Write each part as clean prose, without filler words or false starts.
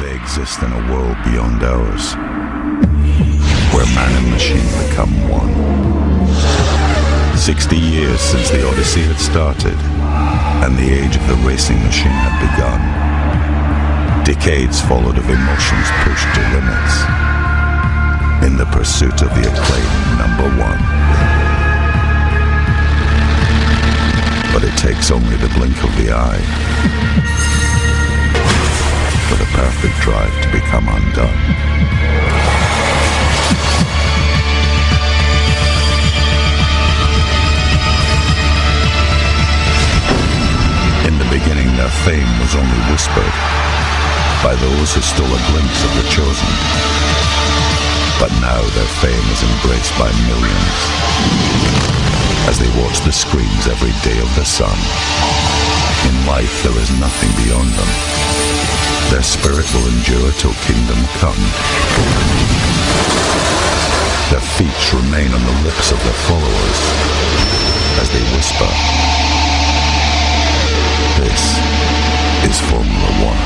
they exist in a world beyond ours, where man and machine become one. 60 years since the Odyssey had started, and the age of the racing machine had begun. Decades followed of emotions pushed to limits, in the pursuit of the acclaimed #1. But it takes only the blink of the eye for the perfect drive to become undone. In the beginning, their fame was only whispered by those who stole a glimpse of the chosen. But now their fame is embraced by millions as they watch the screens every day of the sun. In life, there is nothing beyond them. Their spirit will endure till kingdom come. Their feats remain on the lips of their followers as they whisper, "This is Formula One."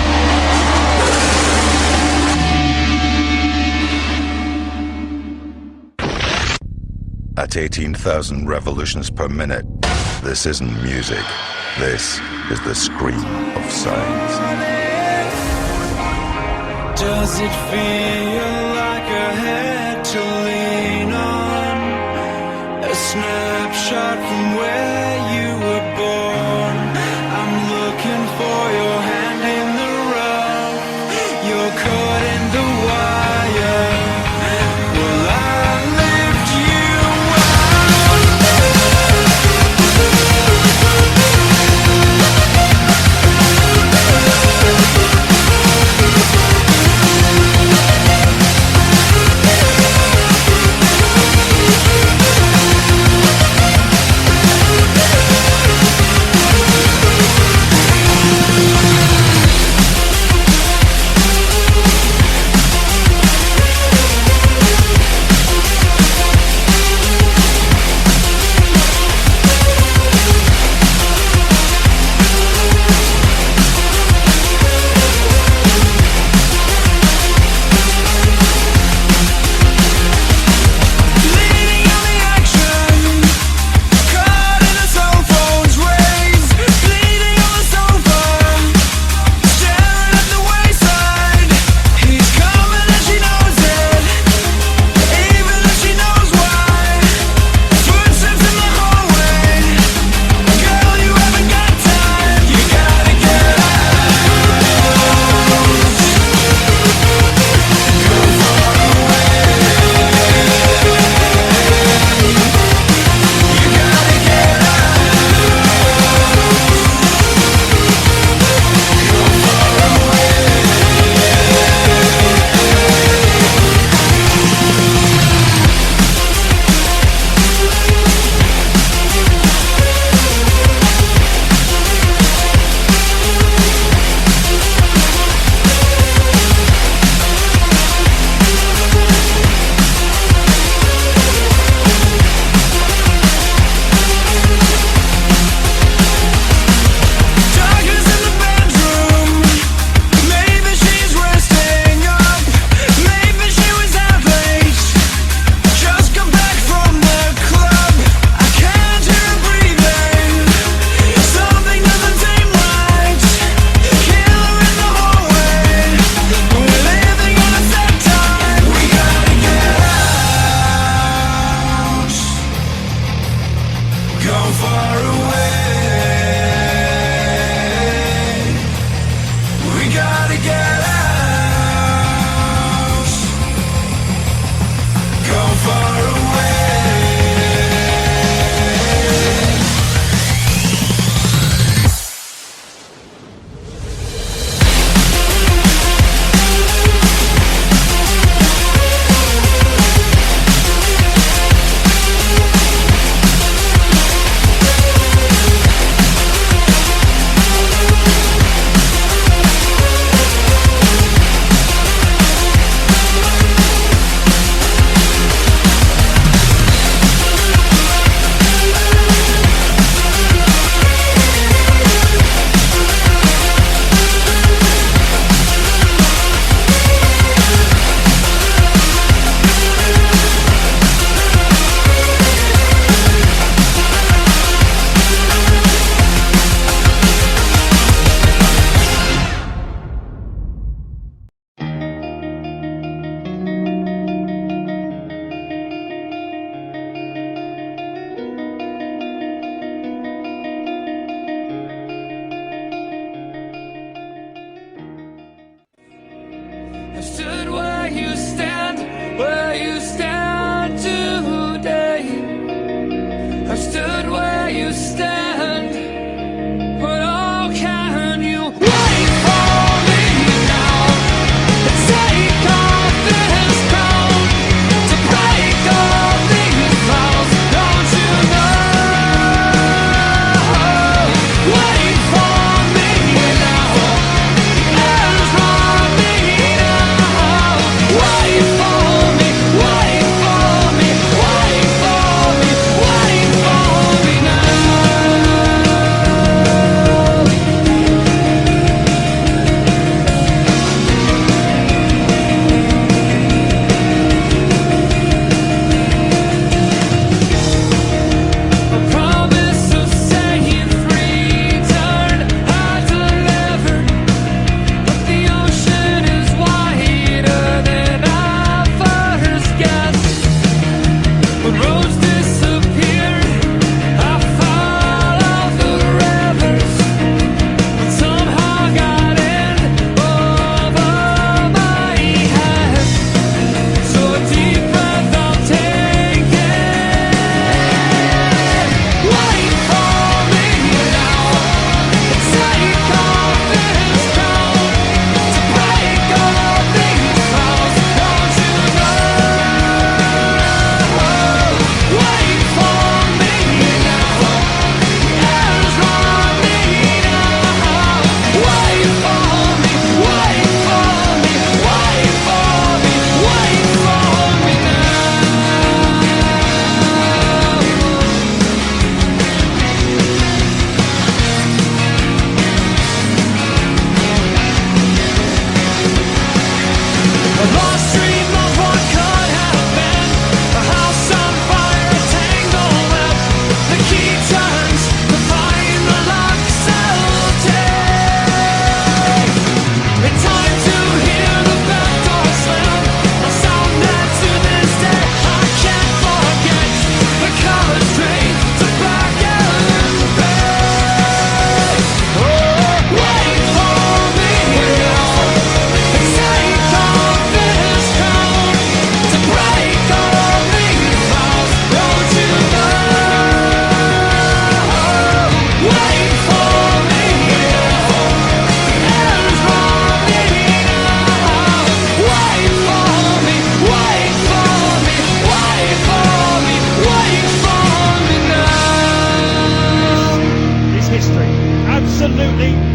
At 18,000 revolutions per minute, this isn't music. This is the scream of science. Does it feel like a head to lean on? A snapshot from where you were born. I'm looking for your hand in the rough. You're caught in the wire. Will I lift you up?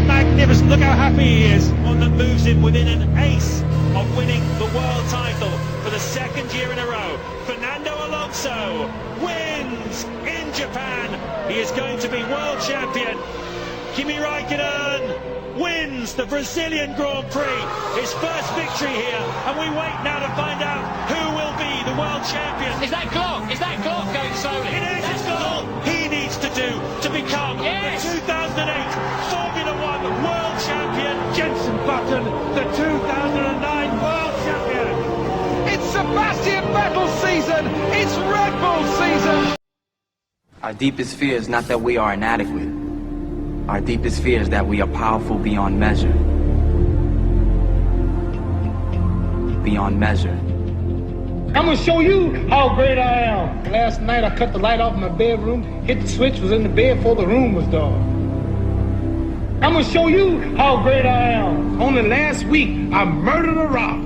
magnificent. Look how happy he is. One that moves him within an ace of winning the world title for the second year in a row. Fernando Alonso wins in Japan. He is going to be world champion. Kimi Raikkonen wins the Brazilian Grand Prix, his first victory here, and we wait now to find out who will be the world champion. Is that clock going slowly? It is. It's all he needs to do to become the 2008 Formula One world champion. Jenson Button, the 2009 world champion. It's Sebastian Vettel season. It's Red Bull season. Our deepest fear is not that we are inadequate. Our deepest fear is that we are powerful beyond measure. Beyond measure. I'm gonna show you how great I am. Last night I cut the light off in my bedroom, hit the switch, was in the bed before the room was dark. I'm gonna show you how great I am. Only last week I murdered a rock,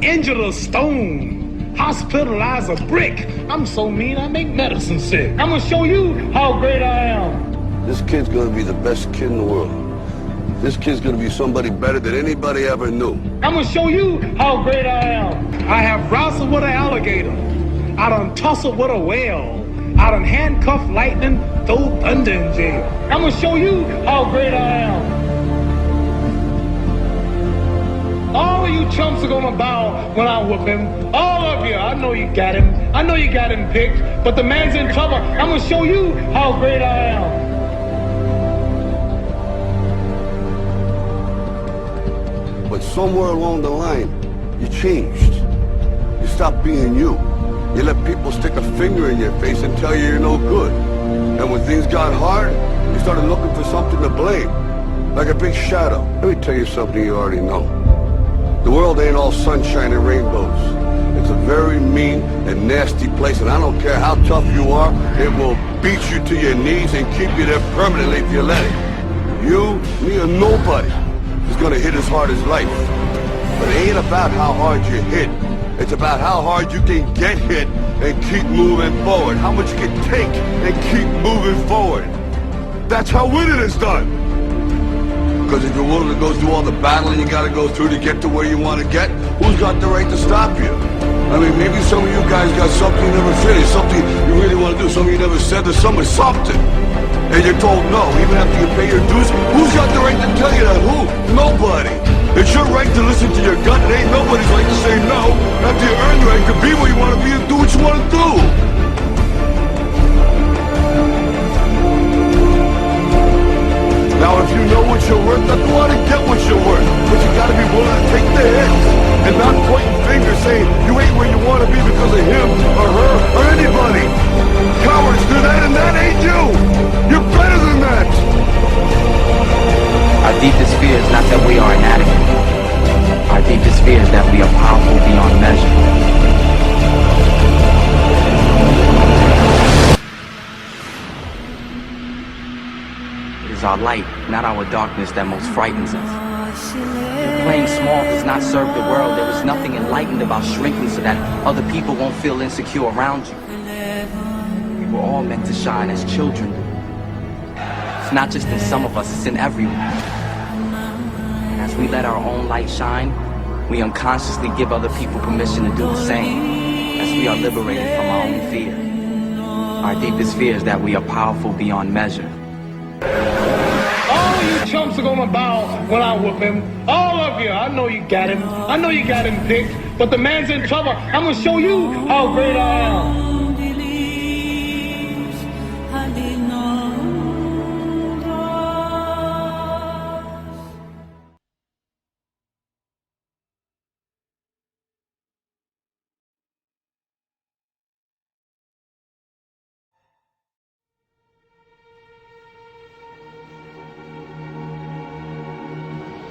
injured a stone, hospitalized a brick. I'm so mean I make medicine sick. I'm gonna show you how great I am. This kid's gonna be the best kid in the world. This kid's gonna be somebody better than anybody ever knew. I'm gonna show you how great I am. I have wrestled with an alligator. I done tussled with a whale. I done handcuffed lightning, throw thunder in jail. I'm gonna show you how great I am. All of you chumps are gonna bow when I whoop him. All of you. I know you got him. I know you got him picked, but the man's in trouble. I'm gonna show you how great I am. But somewhere along the line, you changed. You stopped being you. You let people stick a finger in your face and tell you you're no good. And when things got hard, you started looking for something to blame, like a big shadow. Let me tell you something you already know. The world ain't all sunshine and rainbows. It's a very mean and nasty place, and I don't care how tough you are, it will beat you to your knees and keep you there permanently if you let it. You, me, or nobody is gonna hit as hard as life. But it ain't about how hard you hit. It's about how hard you can get hit and keep moving forward. How much you can take and keep moving forward. That's how winning is done. Because if you're willing to go through all the battling you gotta go through to get to where you want to get, who's got the right to stop you? I mean, maybe some of you guys got something you never finished, something you really want to do, something you never said to someone, something. And you're told no, even after you pay your dues. Who's got the right to tell you that? Who? Nobody. It's your right to listen to your gut. It ain't nobody's right to say no. After you earn the right to be where you want to be and do what you want to do. Now, if you know what you're worth, then go out and get what you're worth. But you gotta be willing to take the hits and not pointing fingers saying you ain't where you want to be because of him or her or anybody. Cowards do that, and that ain't you. You're better than that. Our deepest fear is not that we are inadequate. Our deepest fear is that we are powerful beyond measure. It is our light, not our darkness, that most frightens us. Playing small does not serve the world. There is nothing enlightened about shrinking so that other people won't feel insecure around you. We were all meant to shine as children do. It's not just in some of us, it's in everyone. And as we let our own light shine, we unconsciously give other people permission to do the same, as we are liberated from our own fear. Our deepest fear is that we are powerful beyond measure. All of you chumps are gonna bow when I whoop him. All of you. I know you got him. I know you got him picked, but the man's in trouble. I'm gonna show you how great I am.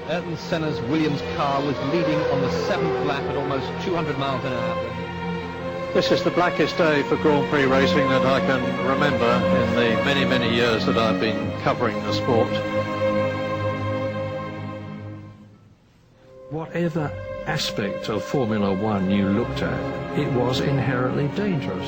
Ayrton Senna's Williams car was leading on the 7th lap at almost 200 miles an hour. This is the blackest day for Grand Prix racing that I can remember in the many, many years that I've been covering the sport. Whatever aspect of Formula One you looked at, it was inherently dangerous.